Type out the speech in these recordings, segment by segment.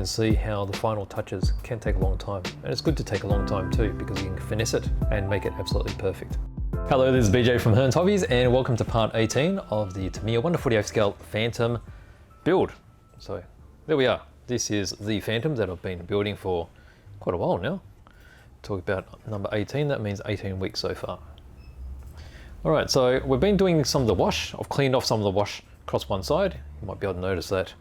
can see how the final touches can take a long time. And it's good to take a long time too, because you can finesse it and make it absolutely perfect. Hello, this is BJ from Hearns Hobbies, and welcome to part 18 of the Tamiya 1/48 scale Phantom build. So there we are. This is the Phantom that I've been building for quite a while now. Talk about number 18, that means 18 weeks so far. All right, so we've been doing some of the wash. I've cleaned off some of the wash across one side. You might be able to notice that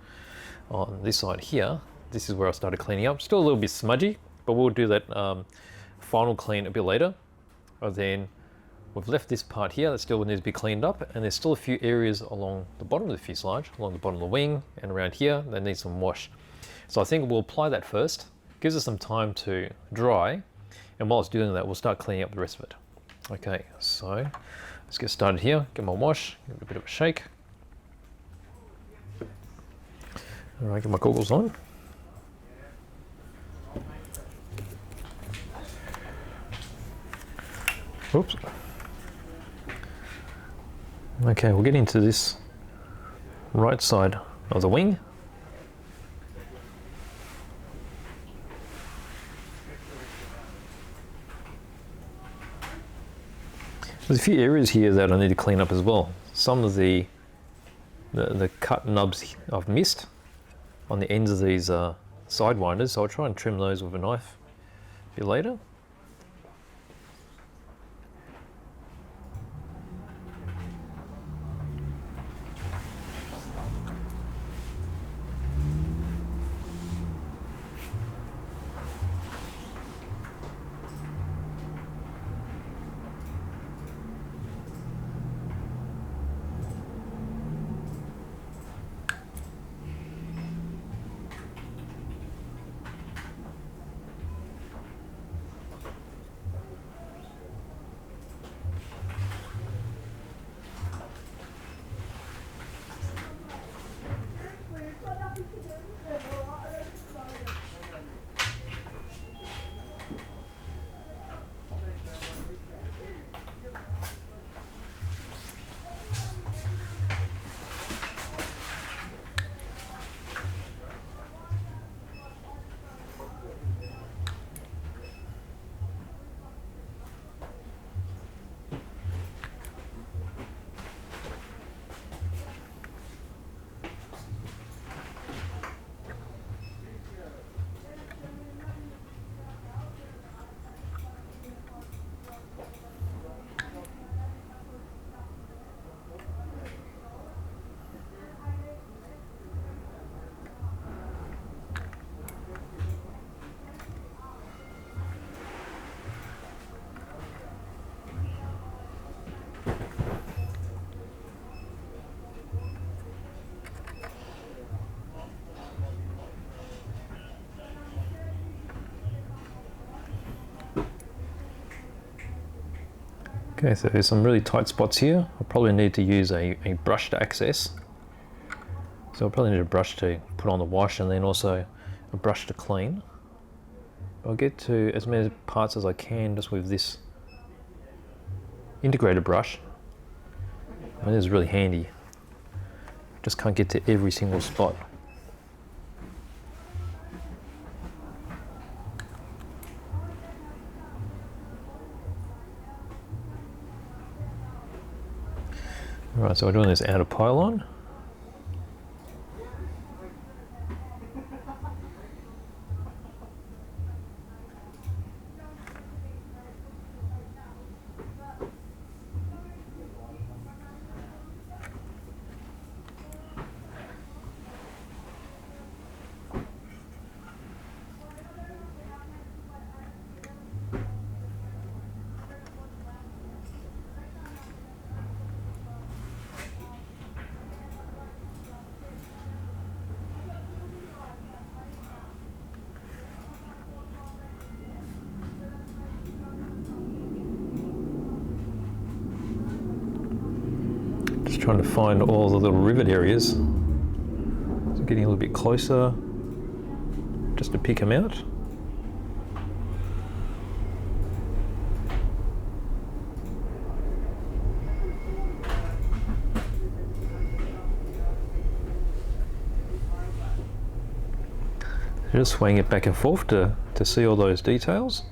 on this side here. This is where I started cleaning up. Still a little bit smudgy, but we'll do that final clean a bit later. And then we've left this part here that still needs to be cleaned up, and there's still a few areas along the bottom of the fuselage, along the bottom of the wing and around here that need some wash. So I think we'll apply that first. Gives us some time to dry, and while it's doing that, we'll start cleaning up the rest of it. Okay, so let's get started here. Get my wash, give it a bit of a shake. All right, get my goggles on. Oops. Okay, we'll get into this right side of the wing. There's a few areas here that I need to clean up as well. Some of the cut nubs I've missed on the ends of these sidewinders, so I'll try and trim those with a knife a bit later. Okay, so there's some really tight spots here. I'll probably need to use a brush to access. So I'll probably need a brush to put on the wash, and then also a brush to clean. I'll get to as many parts as I can just with this integrated brush. And this is really handy. Just can't get to every single spot. Alright, so we're doing this outer pylon. Just trying to find all the little rivet areas. So getting a little bit closer just to pick them out. Just swaying it back and forth to see all those details.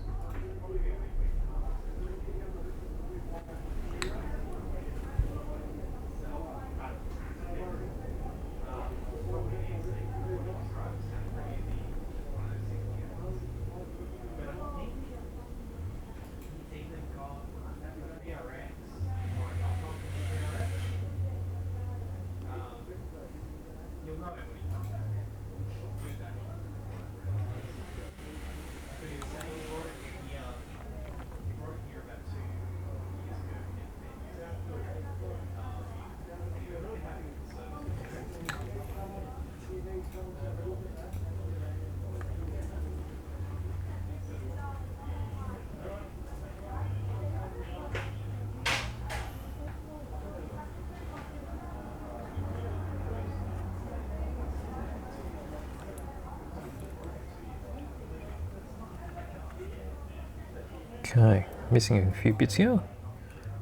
Okay, missing a few bits here.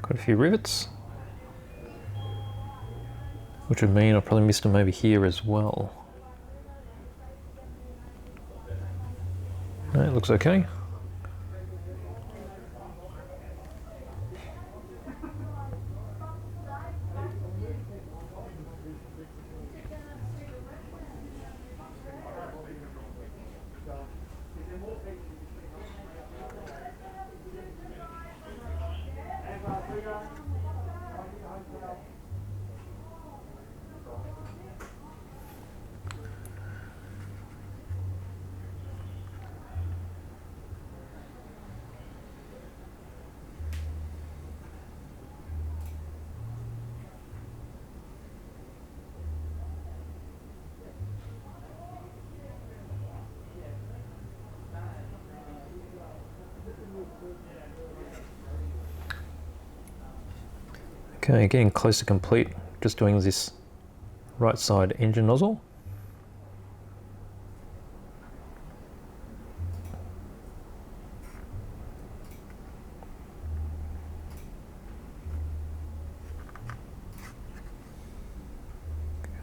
Got a few rivets, which would mean I probably missed them over here as well. No, it looks okay. Okay, getting close to complete. Just doing this right side engine nozzle.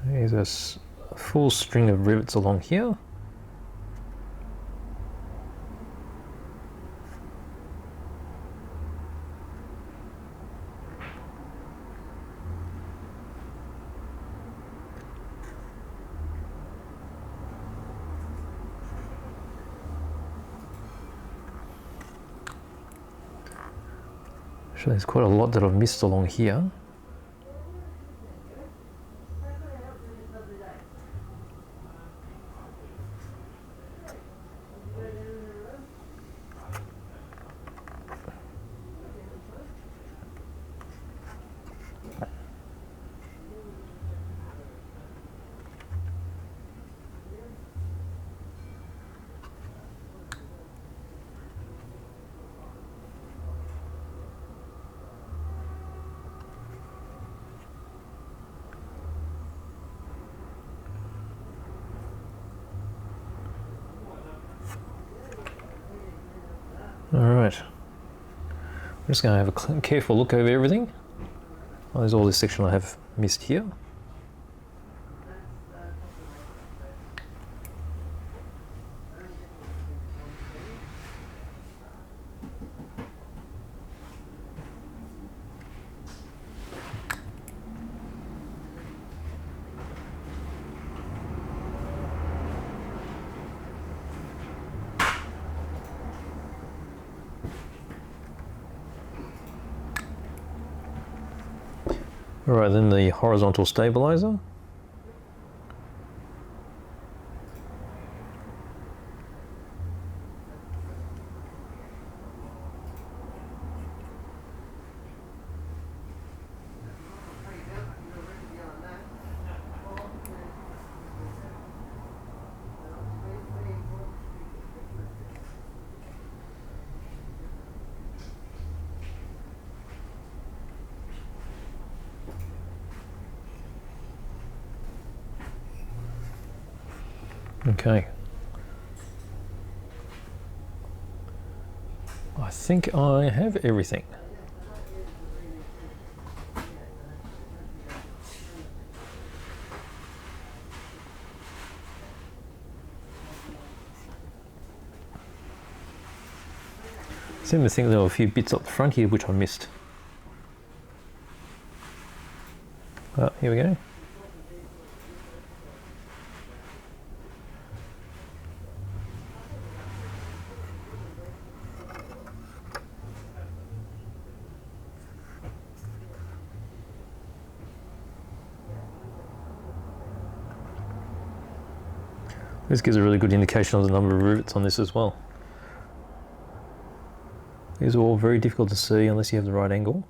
Okay, there's a full string of rivets along here. So there's quite a lot that I've missed along here. Alright, I'm just going to have a careful look over everything. Oh, there's all this section I have missed here. Alright, then the horizontal stabilizer. Okay. I think I have everything. seem to think there were a few bits up the front here which I missed. Here we go. This gives a really good indication of the number of rivets on this as well. These are all very difficult to see unless you have the right angle.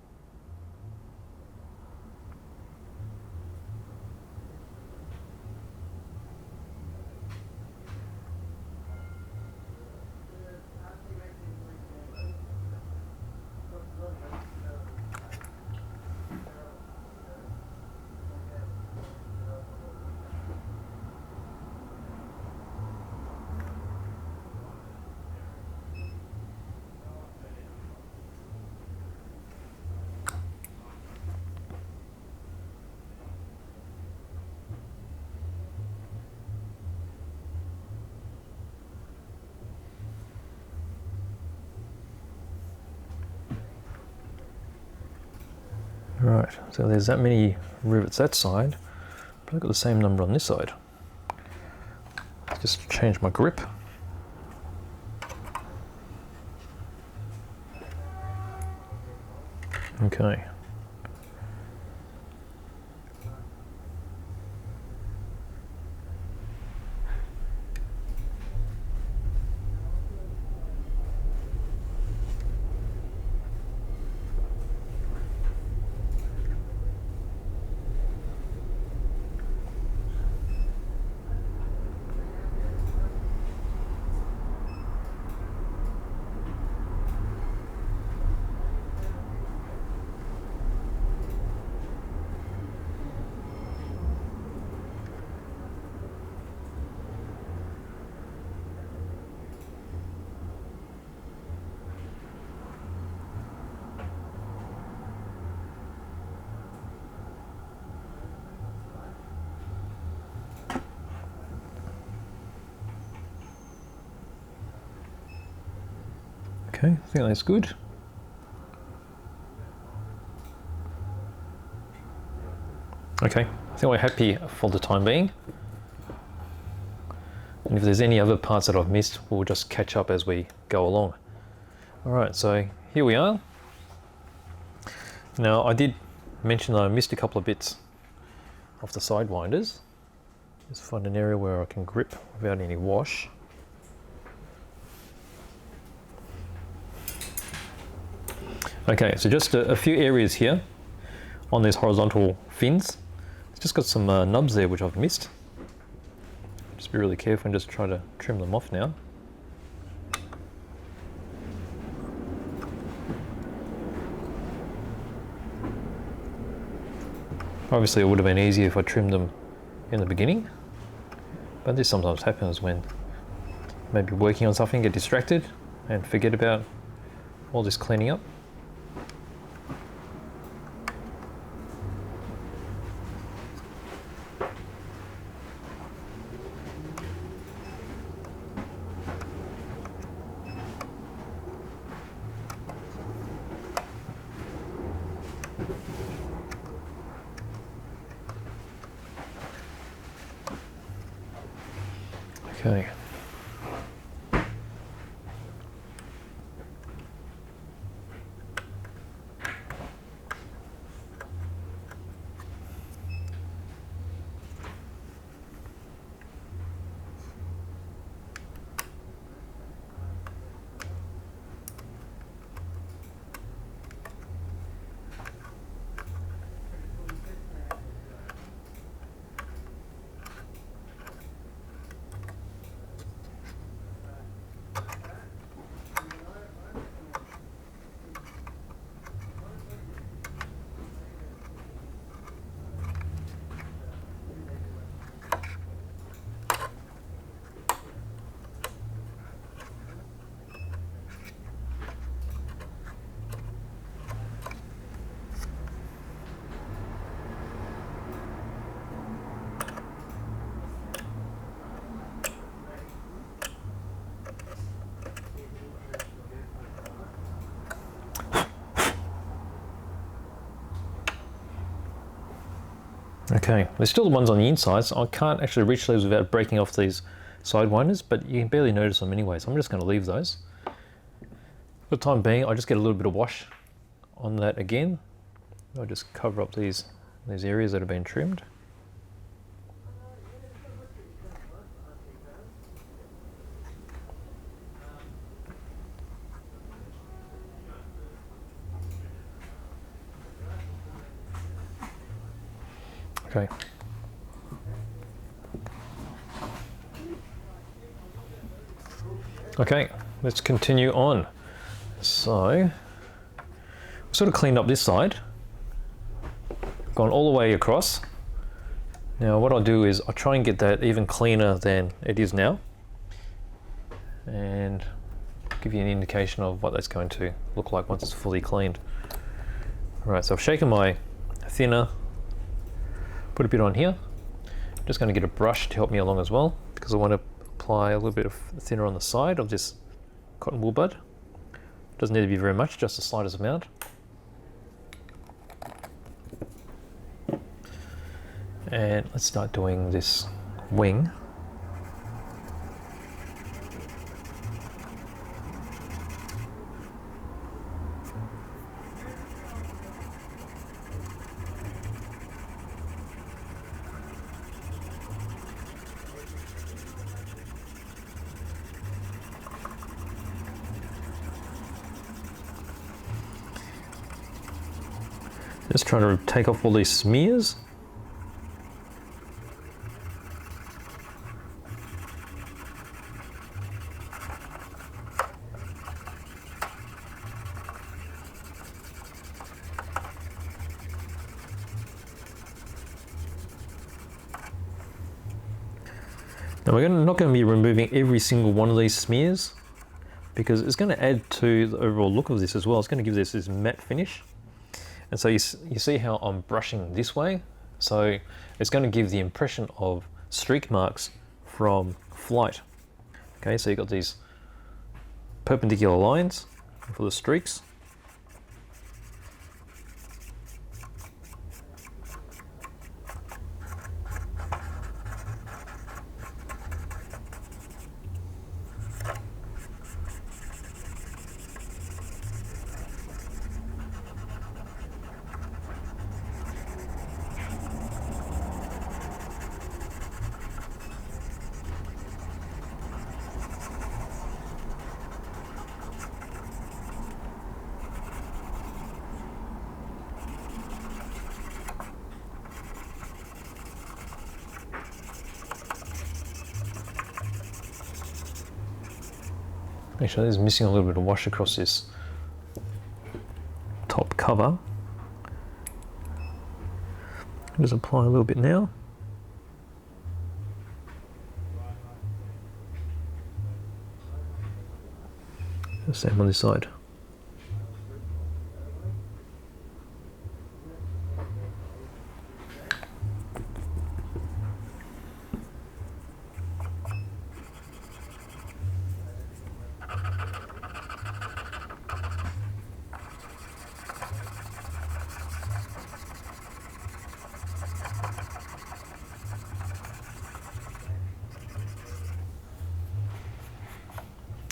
Right, so there's that many rivets that side, but I've got the same number on this side. Just change my grip. Okay. Okay, I think that's good. Okay, I think we're happy for the time being. And if there's any other parts that I've missed, we'll just catch up as we go along. All right, so here we are. Now, I did mention that I missed a couple of bits off the sidewinders. Just find an area where I can grip without any wash. Okay, so just a few areas here on these horizontal fins. It's just got some nubs there which I've missed. Just be really careful and just try to trim them off now. Obviously it would have been easier if I trimmed them in the beginning, but this sometimes happens when maybe working on something, get distracted and forget about all this cleaning up. Okay. Okay, there's still the ones on the inside, so I can't actually reach those without breaking off these sidewinders, but you can barely notice them anyway, so I'm just going to leave those. For the time being, I just get a little bit of wash on that again. I'll just cover up these areas that have been trimmed. Okay. Okay, let's continue on. So, sort of cleaned up this side, gone all the way across. Now what I'll do is I'll try and get that even cleaner than it is now, and give you an indication of what that's going to look like once it's fully cleaned. Alright, so I've shaken my thinner, put a bit on here. I'm just going to get a brush to help me along as well, because I want to apply a little bit of thinner on the side of this cotton wool bud. Doesn't need to be very much, just the slightest amount. And let's start doing this wing. Just trying to take off all these smears. Now we're not going to be removing every single one of these smears, because it's going to add to the overall look of this as well. It's going to give this matte finish. And so you see how I'm brushing this way? So it's going to give the impression of streak marks from flight. Okay, so you've got these perpendicular lines for the streaks. Actually, there's missing a little bit of wash across this top cover. Just apply a little bit now. The same on this side.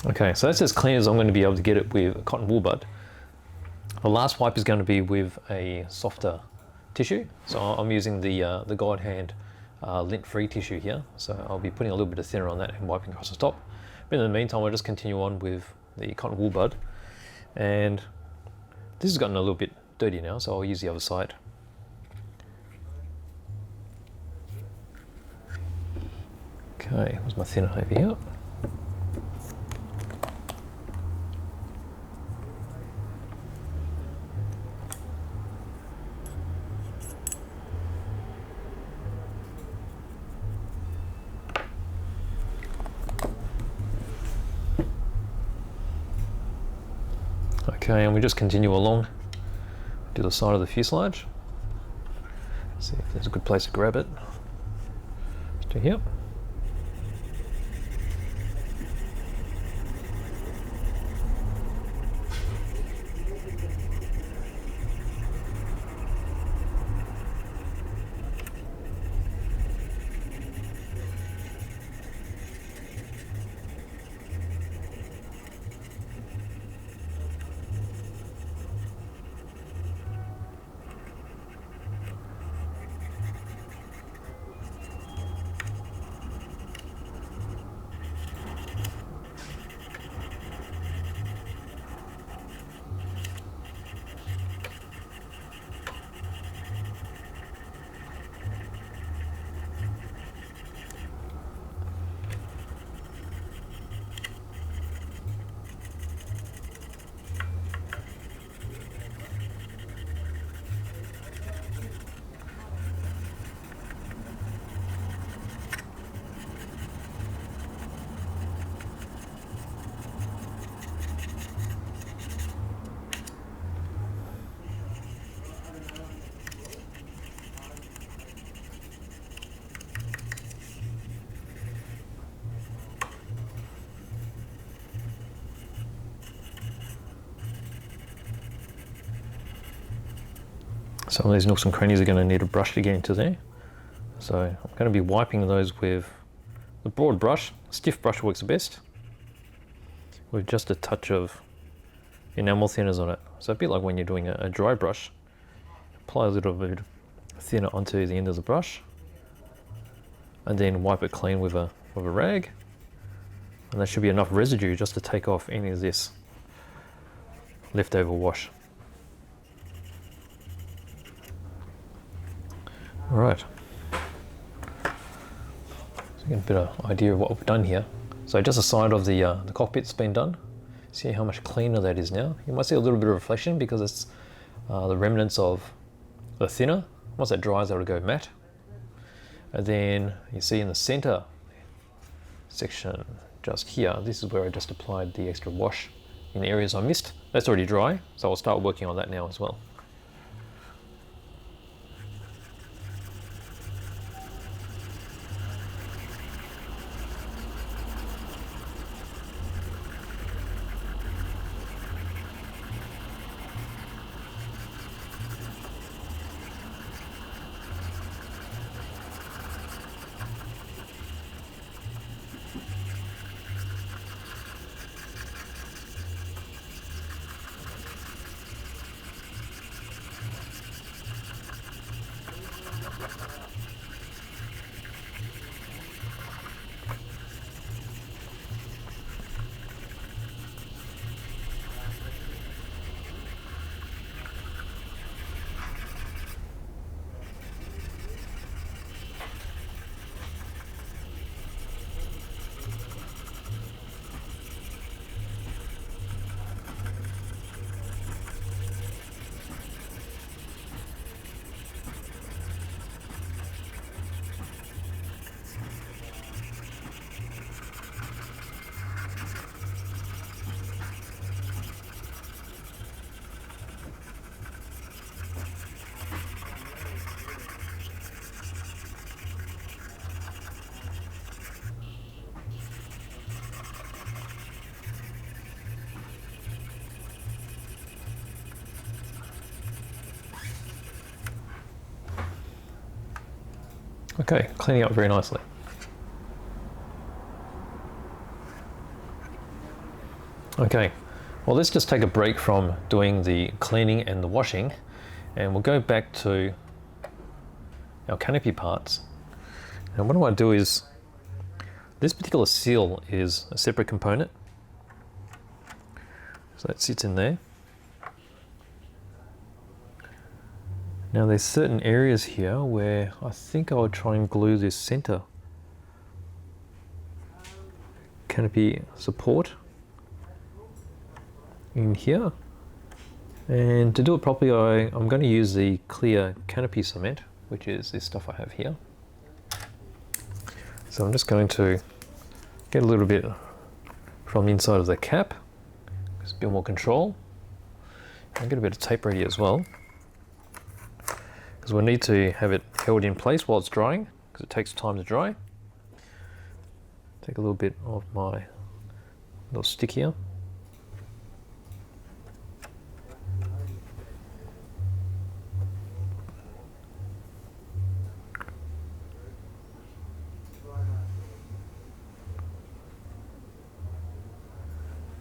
Okay, so that's as clean as I'm going to be able to get it with a cotton wool bud. The last wipe is going to be with a softer tissue. So I'm using the God Hand lint-free tissue here. So I'll be putting a little bit of thinner on that and wiping across the top. But in the meantime, I'll just continue on with the cotton wool bud. And this has gotten a little bit dirty now, so I'll use the other side. Okay, there's my thinner over here. Okay, and we just continue along to the side of the fuselage. See if there's a good place to grab it. To here. Some of these nooks and crannies are going to need a brush to get into there. So I'm going to be wiping those with the broad brush. Stiff brush works best, with just a touch of enamel thinners on it. So a bit like when you're doing a dry brush, apply a little bit thinner onto the end of the brush, and then wipe it clean with a rag. And there should be enough residue just to take off any of this leftover wash. All right. So you get a bit of idea of what we've done here. So just the side of the cockpit's been done. See how much cleaner that is now. You might see a little bit of reflection because it's the remnants of the thinner. Once that dries, it'll go matte. And then you see in the center section just here, this is where I just applied the extra wash in the areas I missed. That's already dry, so I'll start working on that now as well. Okay, cleaning up very nicely. Okay, well let's just take a break from doing the cleaning and the washing, and we'll go back to our canopy parts. And what I want to do is, this particular sill is a separate component, so that sits in there. Now there's certain areas here where I think I'll try and glue this center canopy support in here. And to do it properly, I'm going to use the clear canopy cement, which is this stuff I have here. So I'm just going to get a little bit from the inside of the cap, just a bit more control, and get a bit of tape ready as well, because we'll need to have it held in place while it's drying, because it takes time to dry. Take a little bit of my little stick here.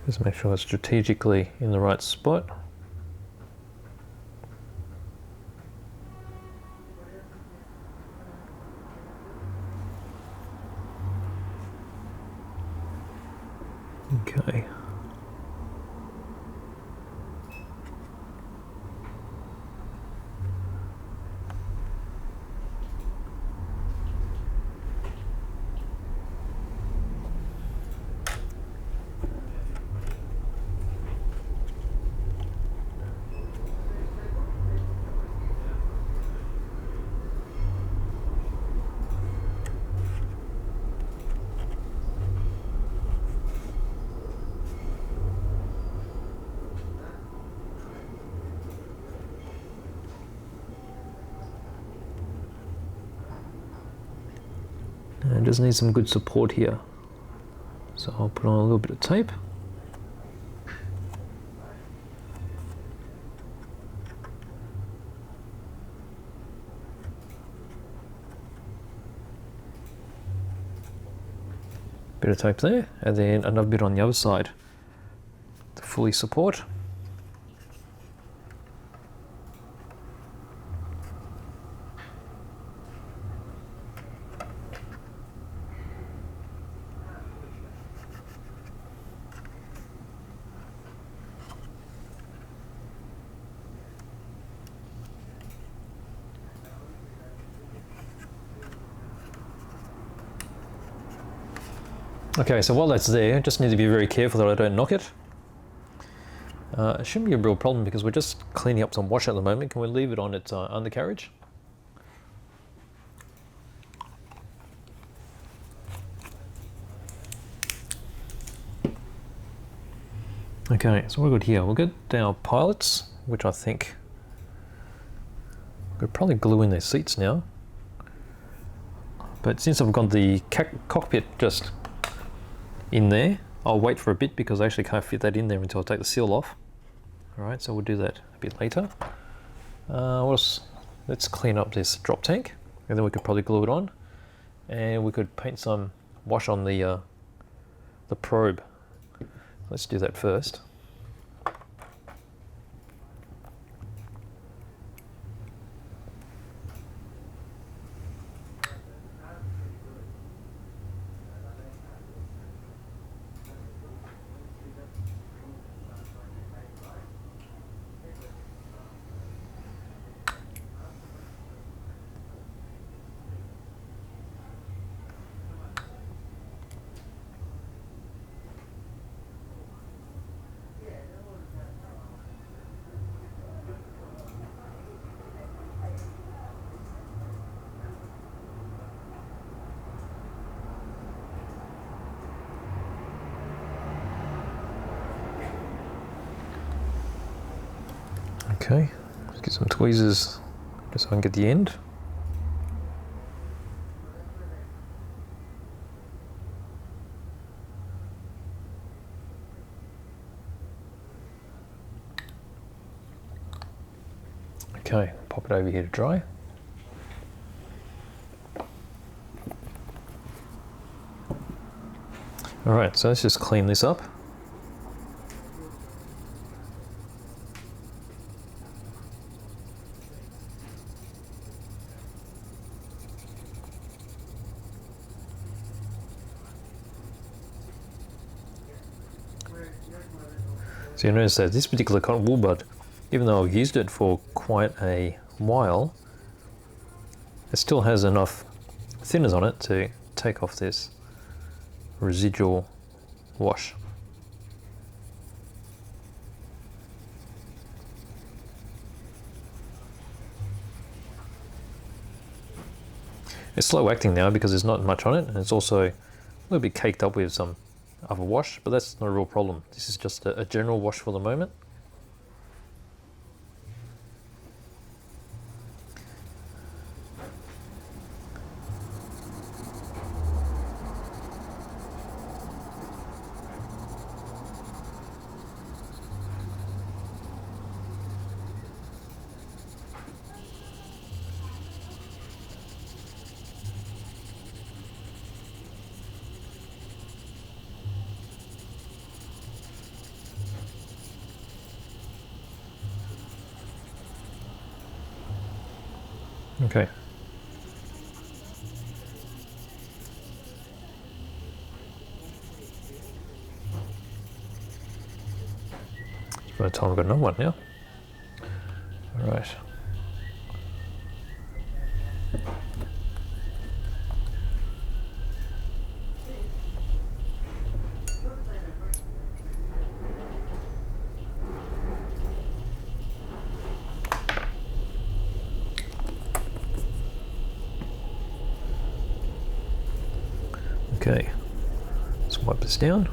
Just make sure it's strategically in the right spot. Okay. And it just needs some good support here. So I'll put on a little bit of tape. Bit of tape there, and then another bit on the other side to fully support. Okay, so while that's there, I just need to be very careful that I don't knock it. It shouldn't be a real problem because we're just cleaning up some wash at the moment. Can we leave it on its undercarriage? Okay, so we're good here. We'll get our pilots, which I think we'll probably glue in their seats now. But since I've got the cockpit just in there, I'll wait for a bit because I actually can't fit that in there until I take the seal off. Alright, so we'll do that a bit later. Let's clean up this drop tank, and then we could probably glue it on, and we could paint some wash on the probe. Let's do that first. Okay, let's get some tweezers just so I can get the end. Okay, pop it over here to dry. Alright, so let's just clean this up. So you notice that this particular cotton wool bud, even though I've used it for quite a while, it still has enough thinners on it to take off this residual wash. It's slow acting now because there's not much on it, and it's also a little bit caked up with some other wash, but that's not a real problem. This is just a general wash for the moment. Okay. By the time I've got another one now. All right. Okay, let's wipe this down.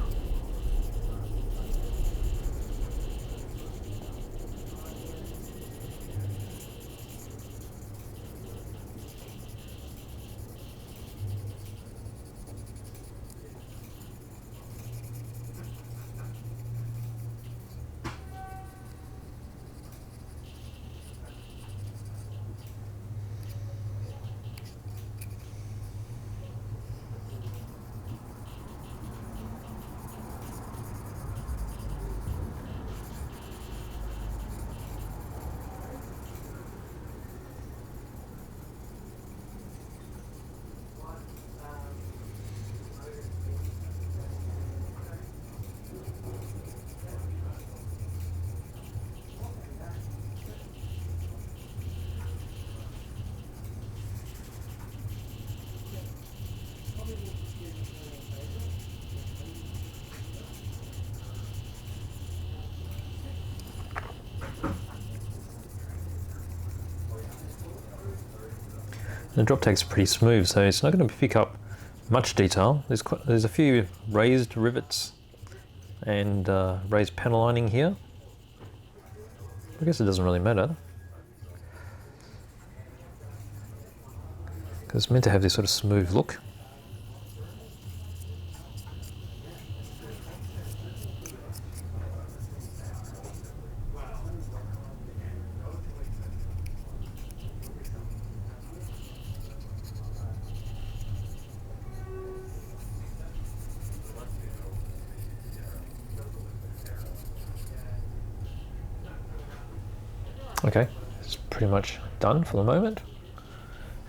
The drop tack's pretty smooth, so it's not going to pick up much detail. There's a few raised rivets and raised panel lining here. I guess it doesn't really matter, because it's meant to have this sort of smooth look. Okay, it's pretty much done for the moment,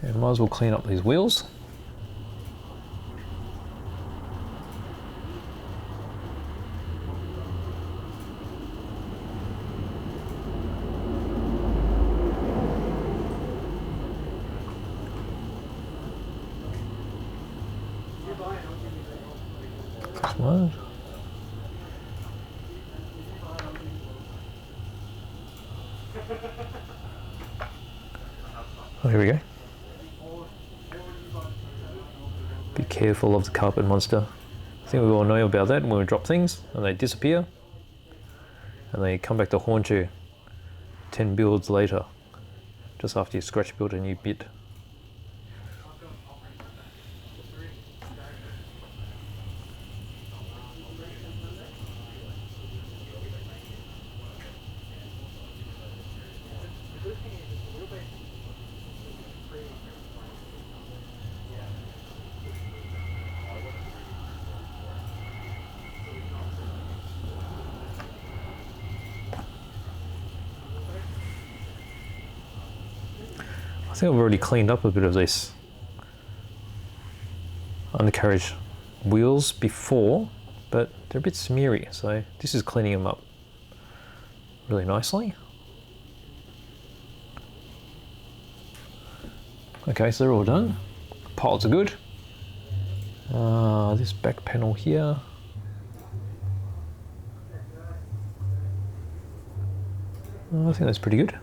and might as well clean up these wheels. Come on. Oh, here we go. Be careful of the carpet monster. I think we all know about that when we drop things and they disappear and they come back to haunt you 10 builds later, just after you scratch build a new bit. I think I've already cleaned up a bit of this undercarriage wheels before, but they're a bit smeary, so this is cleaning them up really nicely. Okay, so they're all done. Piles are good. This back panel here. I think that's pretty good.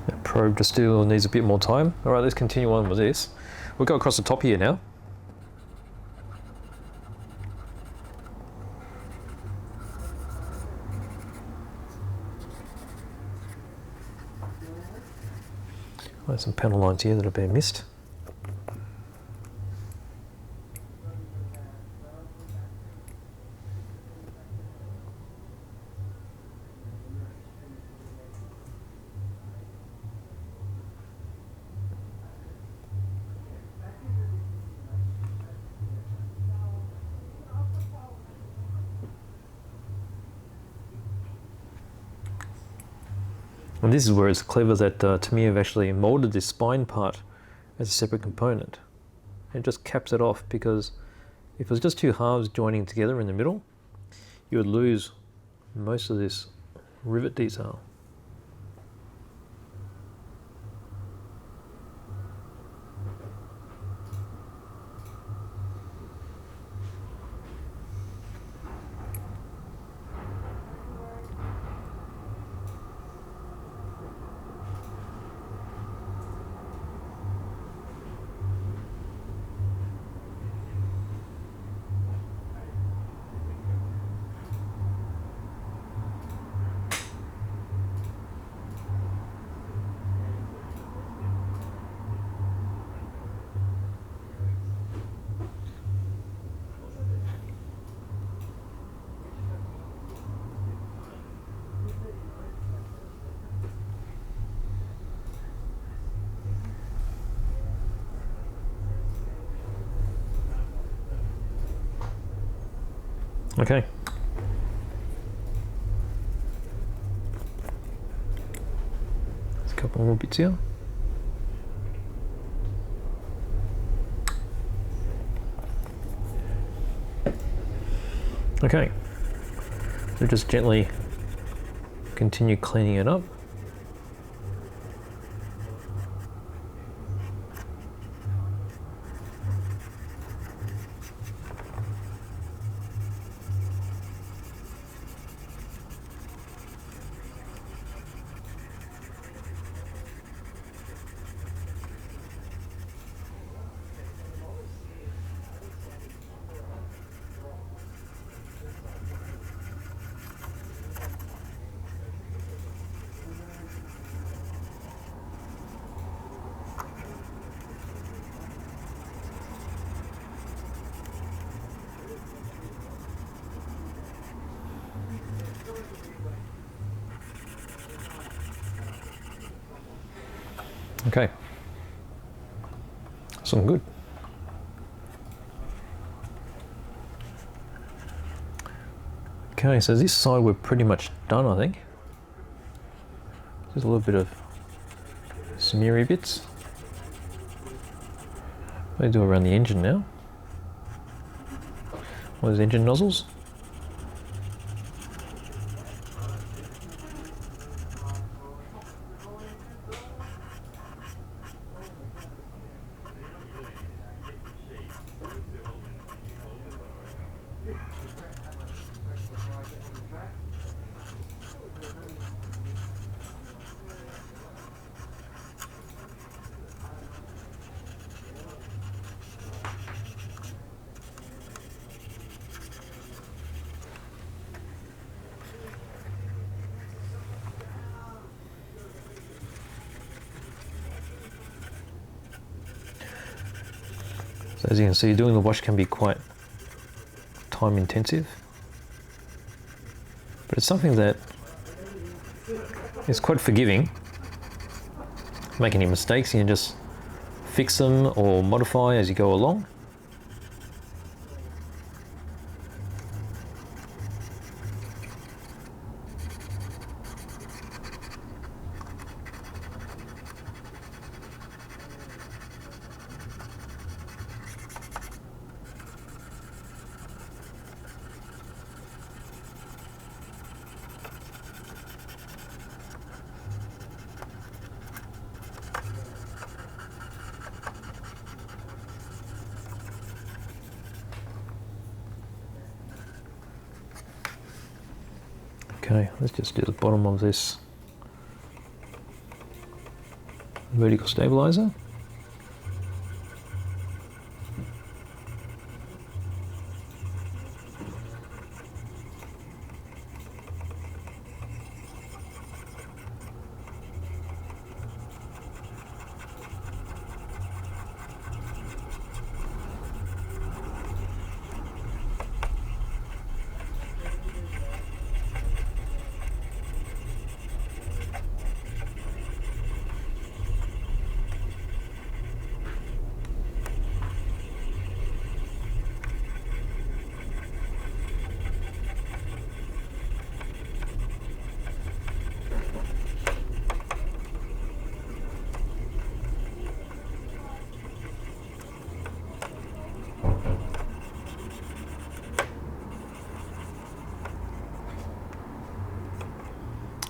That probe just still needs a bit more time. All right, let's continue on with this. We'll go across the top here now. There's some panel lines here that have been missed. And this is where it's clever that Tamiya have actually molded this spine part as a separate component. It just caps it off, because if it was just two halves joining together in the middle, you would lose most of this rivet detail. Okay. There's a couple more bits here. Okay. So just gently continue cleaning it up. Okay, that's looking good. Okay, so this side we're pretty much done, I think. There's a little bit of smeary bits. What do I do around the engine now? All those engine nozzles. So as you can see, doing the wash can be quite time intensive, but it's something that is quite forgiving. Make any mistakes, you can just fix them or modify as you go along. Okay, let's just do the bottom of this vertical stabilizer.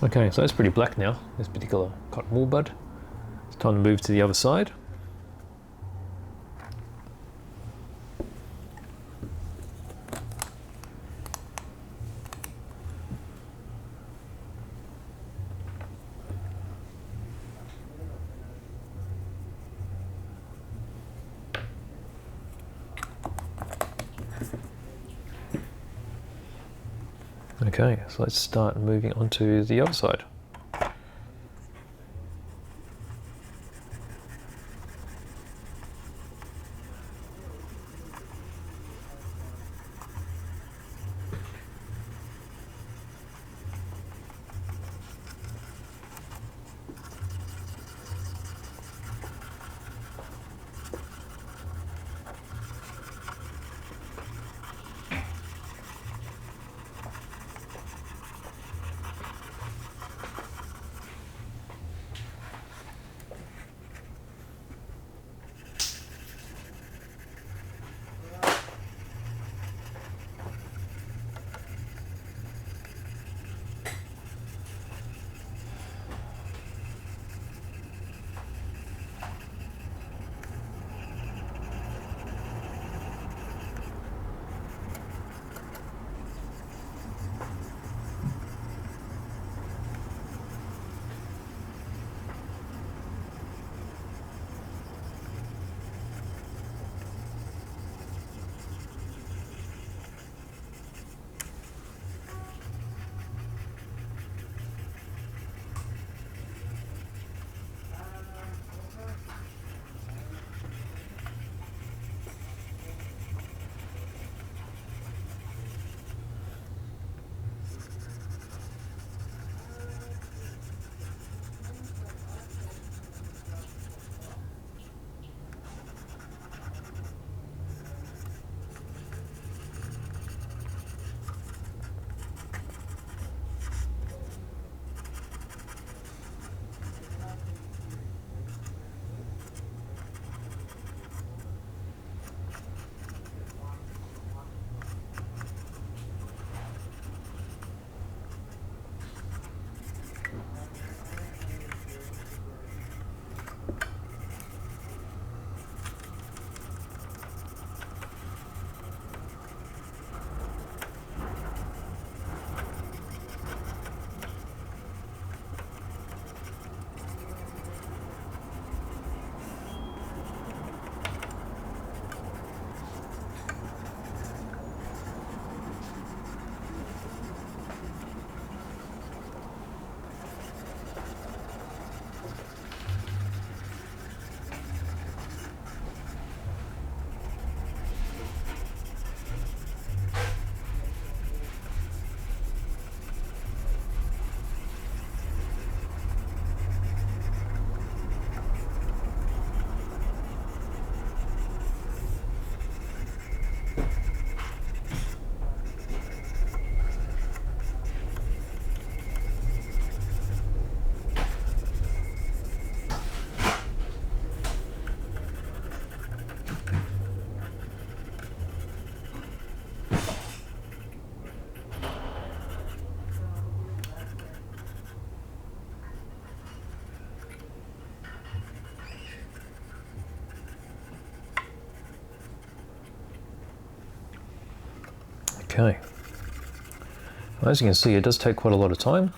Okay, so it's pretty black now, this particular cotton wool bud. It's time to move to the other side. Okay, so let's start moving on to the other side. Okay, as you can see, it does take quite a lot of time,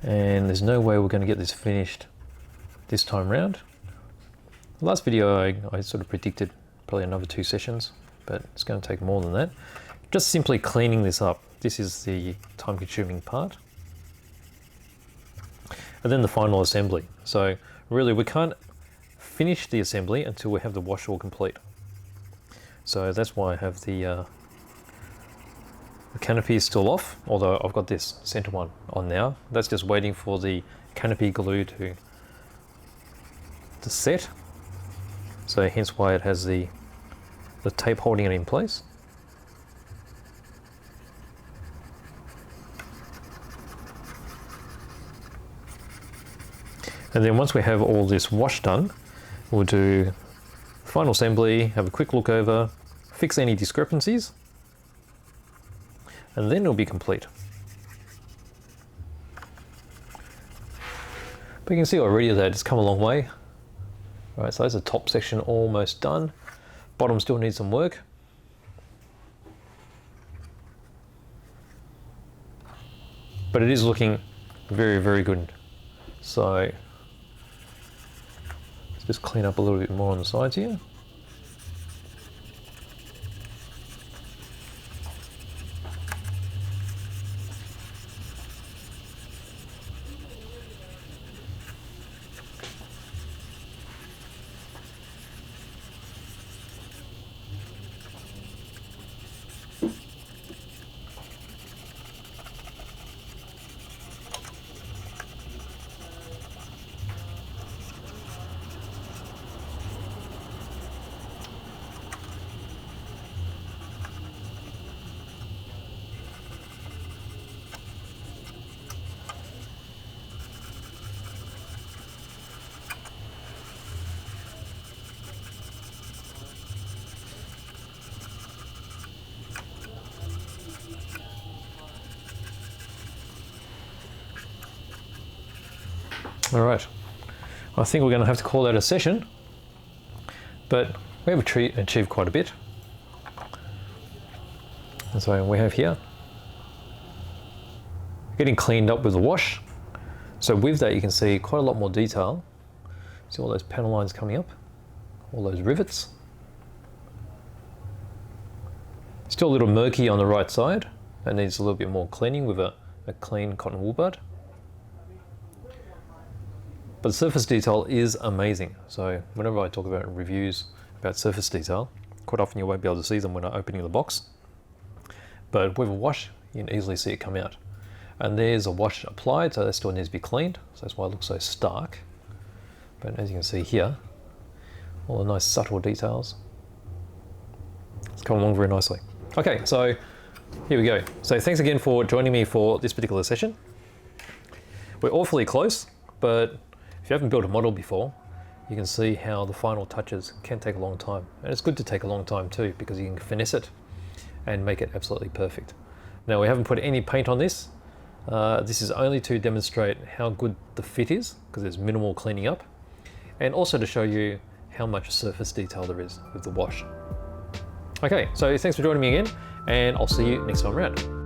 and there's no way we're going to get this finished this time round. The last video I sort of predicted probably another 2 sessions, but it's going to take more than that. Just simply cleaning this up, this is the time consuming part. And then the final assembly. So really we can't finish the assembly until we have the wash all complete. So that's why I have the canopy is still off, although I've got this center one on now. That's just waiting for the canopy glue to set. So hence why it has the tape holding it in place. And then once we have all this wash done, we'll do final assembly, have a quick look over, fix any discrepancies, and then it'll be complete. But you can see already that it's come a long way. All right, so there's the top section almost done. Bottom still needs some work. But it is looking very, very good. So let's just clean up a little bit more on the sides here. All right, I think we're going to have to call that a session, but we have achieved quite a bit. And so we have here, getting cleaned up with the wash. So with that you can see quite a lot more detail. See all those panel lines coming up, all those rivets. Still a little murky on the right side, and needs a little bit more cleaning with a clean cotton wool bud. But the surface detail is amazing. So whenever I talk about reviews about surface detail, quite often you won't be able to see them when I'm opening the box. But with a wash, you can easily see it come out. And there's a wash applied, so that still needs to be cleaned. So that's why it looks so stark. But as you can see here, all the nice subtle details. It's come along very nicely. Okay, so here we go. So thanks again for joining me for this particular session. We're awfully close, but if you haven't built a model before, you can see how the final touches can take a long time. And it's good to take a long time too, because you can finesse it and make it absolutely perfect. Now we haven't put any paint on this. This is only to demonstrate how good the fit is, because there's minimal cleaning up, and also to show you how much surface detail there is with the wash. Okay, so thanks for joining me again, and I'll see you next time around.